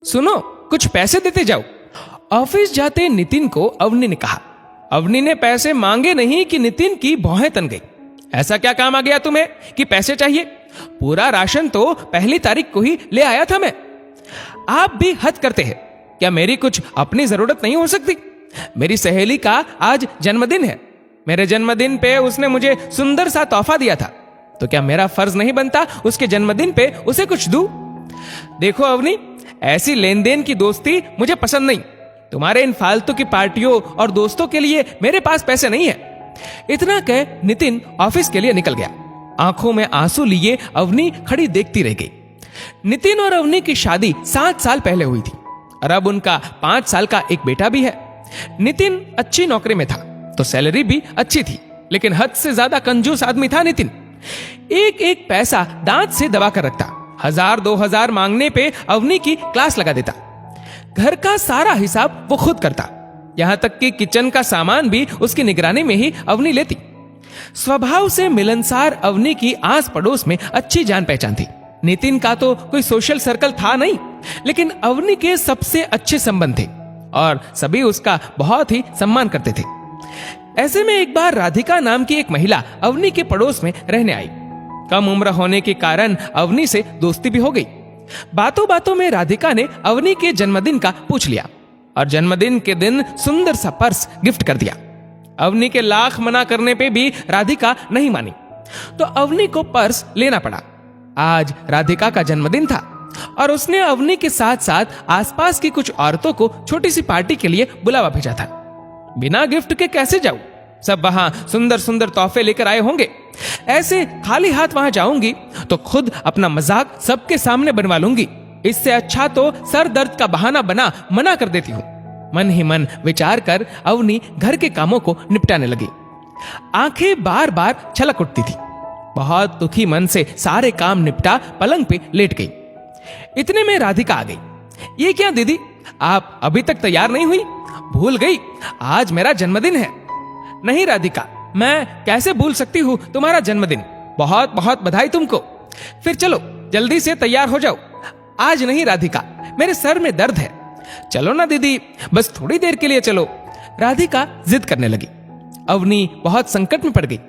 सुनो, कुछ पैसे देते जाओ। ऑफिस जाते नितिन को अवनी ने कहा। अवनी ने पैसे मांगे नहीं कि नितिन की भौहें तन गई। ऐसा क्या काम आ गया तुम्हें कि पैसे चाहिए? पूरा राशन तो पहली तारीख को ही ले आया था मैं। आप भी हद करते हैं। क्या मेरी कुछ अपनी जरूरत नहीं हो सकती? मेरी सहेली का आज जन्मदिन है। मेरे जन्मदिन पे उसने मुझे सुंदर सा तोहफा दिया था, तो क्या मेरा फर्ज नहीं बनता उसके जन्मदिन पे उसे कुछ दूं? देखो अवनी, ऐसी लेन देन की दोस्ती मुझे पसंद नहीं। तुम्हारे इन फालतू की पार्टियों और दोस्तों के लिए मेरे पास पैसे नहीं है। इतना कह नितिन ऑफिस के लिए निकल गया। आंखों में आंसू लिए अवनी खड़ी देखती रह गई। नितिन और अवनी की शादी 7 साल पहले हुई थी और अब उनका 5 साल का एक बेटा भी है। नितिन अच्छी नौकरी में था तो सैलरी भी अच्छी थी, लेकिन हद से ज्यादा कंजूस आदमी था नितिन। एक एक पैसा दांत से दबा कर रखता। 1000-2000 मांगने पे अवनी की क्लास लगा देता। घर का सारा हिसाब वो खुद करता। यहां तक कि किचन का सामान भी उसकी निगरानी में ही अवनी लेती। स्वभाव से मिलनसार अवनी की आस पड़ोस में अच्छी जान पहचान थी। नितिन का तो कोई सोशल सर्कल था नहीं, लेकिन अवनी के सबसे अच्छे संबंध थे और सभी उसका बहुत ही सम्मान करते थे। ऐसे में एक बार राधिका नाम की एक महिला अवनी के पड़ोस में रहने आई। कम उम्र होने के कारण अवनी से दोस्ती भी हो गई। बातों बातों में राधिका ने अवनी के जन्मदिन का पूछ लिया और जन्मदिन के दिन सुंदर सा पर्स गिफ्ट कर दिया। अवनी के लाख मना करने पे भी राधिका नहीं मानी, तो अवनी को पर्स लेना पड़ा। आज राधिका का जन्मदिन था और उसने अवनी के साथ साथ आसपास की कुछ औरतों को छोटी सी पार्टी के लिए बुलावा भेजा था। बिना गिफ्ट के कैसे जाऊं? सब वहां सुंदर सुंदर तोहफे लेकर आए होंगे। ऐसे खाली हाथ वहां जाऊंगी तो खुद अपना मजाक सबके सामने बनवा लूंगी। इससे अच्छा तो सर दर्द का बहाना बना मना कर देती हूं। मन ही मन विचार कर अवनी घर के कामों को निपटाने लगी। आंखें बार बार छलक उठती थी। बहुत दुखी मन से सारे काम निपटा पलंग पे लेट गई। इतने में राधिका आ गई। ये क्या दीदी, आप अभी तक तैयार नहीं हुई? भूल गई, आज मेरा जन्मदिन है। नहीं राधिका, मैं कैसे भूल सकती हूँ तुम्हारा जन्मदिन। बहुत बहुत बधाई तुमको। फिर चलो जल्दी से तैयार हो जाओ। आज नहीं राधिका, मेरे सर में दर्द है। चलो ना दीदी, बस थोड़ी देर के लिए चलो। राधिका जिद करने लगी। अवनी बहुत संकट में पड़ गई।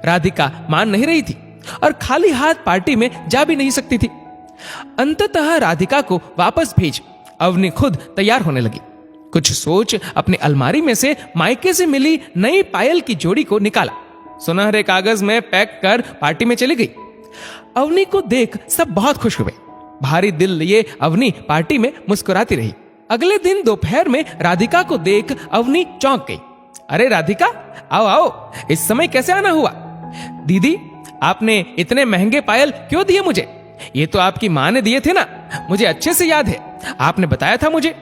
राधिका मान नहीं रही थी और खाली हाथ पार्टी में जा भी नहीं सकती थी। अंततः राधिका को वापस भेज अवनी खुद तैयार होने लगी। कुछ सोच अपनी अलमारी में से मायके से मिली नई पायल की जोड़ी को निकाला। सुनहरे कागज में पैक कर पार्टी में चली गई। अवनी को देख सब बहुत खुश हुए। भारी दिल लिए अवनी पार्टी में मुस्कुराती रही। अगले दिन दोपहर में राधिका को देख अवनी चौंक गई। अरे राधिका, आओ आओ, इस समय कैसे आना हुआ? दीदी, आपने इतने महंगे पायल क्यों दिए मुझे? ये तो आपकी माँ ने दिए थे ना, मुझे अच्छे से याद है, आपने बताया था मुझे।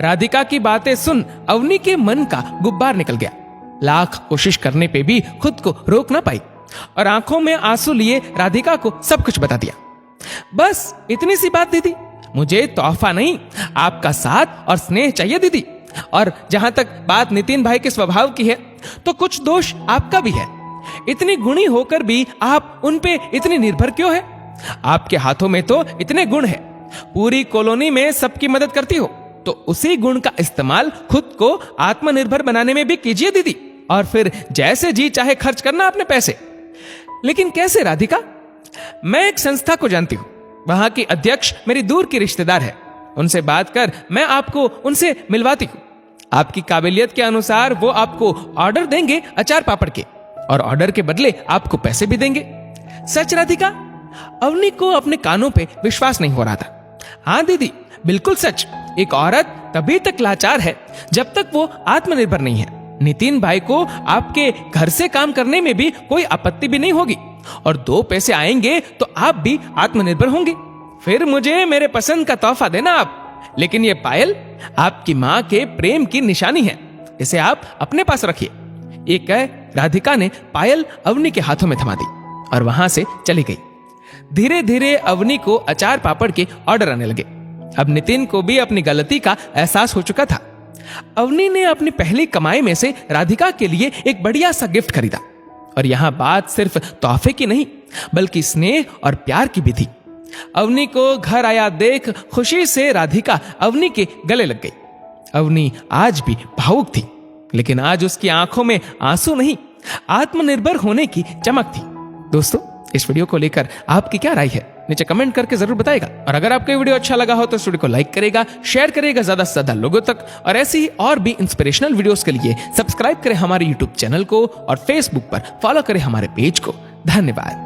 राधिका की बातें सुन अवनी के मन का गुब्बार निकल गया। लाख कोशिश करने पे भी खुद को रोक ना पाई और आंखों में आंसू लिए राधिका को सब कुछ बता दिया। बस इतनी सी बात दीदी, मुझे तोहफा नहीं, आपका साथ और स्नेह चाहिए दीदी। और जहां तक बात नितिन भाई के स्वभाव की है, तो कुछ दोष आपका भी है। इतनी गुणी होकर भी आप उन पे इतनी निर्भर क्यों है? आपके हाथों में तो इतने गुण है, पूरी कॉलोनी में सबकी मदद करती हो, तो उसी गुण का इस्तेमाल खुद को आत्मनिर्भर बनाने में भी कीजिए दीदी, और फिर जैसे जी चाहे खर्च करना अपने पैसे। लेकिन कैसे राधिका? मैं एक संस्था को जानती हूं, वहां की अध्यक्ष मेरी दूर की रिश्तेदार है। उनसे बात कर मैं आपको उनसे मिलवाती हूं। आपकी काबिलियत के अनुसार वो आपको ऑर्डर देंगे अचार पापड़ के, और ऑर्डर के बदले आपको पैसे भी देंगे। सच राधिका? अवनी को अपने कानों पे विश्वास नहीं हो रहा था। हाँ दीदी, बिल्कुल सच। एक औरत तभी तक लाचार है जब तक वो आत्मनिर्भर नहीं है। नितिन भाई को आपके घर से काम करने में भी कोई आपत्ति भी नहीं होगी, और 2 पैसे आएंगे तो आप भी आत्मनिर्भर होंगे। फिर मुझे मेरे पसंद का तोहफा देना आप। लेकिन ये पायल आपकी माँ के प्रेम की निशानी है, इसे आप अपने पास रखिए। ये कह राधिका ने पायल अवनी के हाथों में थमा दी और वहां से चली गई। धीरे धीरे अवनी को अचार पापड़ के ऑर्डर आने लगे। अब नितिन को भी अपनी गलती का एहसास हो चुका था। अवनी ने अपनी पहली कमाई में से राधिका के लिए एक बढ़िया सा गिफ्ट खरीदा, और यहां बात सिर्फ तोहफे की नहीं बल्कि स्नेह और प्यार की भी थी। अवनी को घर आया देख खुशी से राधिका अवनी के गले लग गई। अवनी आज भी भावुक थी, लेकिन आज उसकी आंखों में आंसू नहीं, आत्मनिर्भर होने की चमक थी। दोस्तों, इस वीडियो को लेकर आपकी क्या राय है, नीचे कमेंट करके जरूर बताएगा। और अगर आपको ये वीडियो अच्छा लगा हो तो इस वीडियो को लाइक करेगा, शेयर करेगा ज्यादा से ज्यादा लोगों तक। और ऐसी ही और भी इंस्पिरेशनल वीडियोस के लिए सब्सक्राइब करें हमारे यूट्यूब चैनल को और फेसबुक पर फॉलो करें हमारे पेज को। धन्यवाद।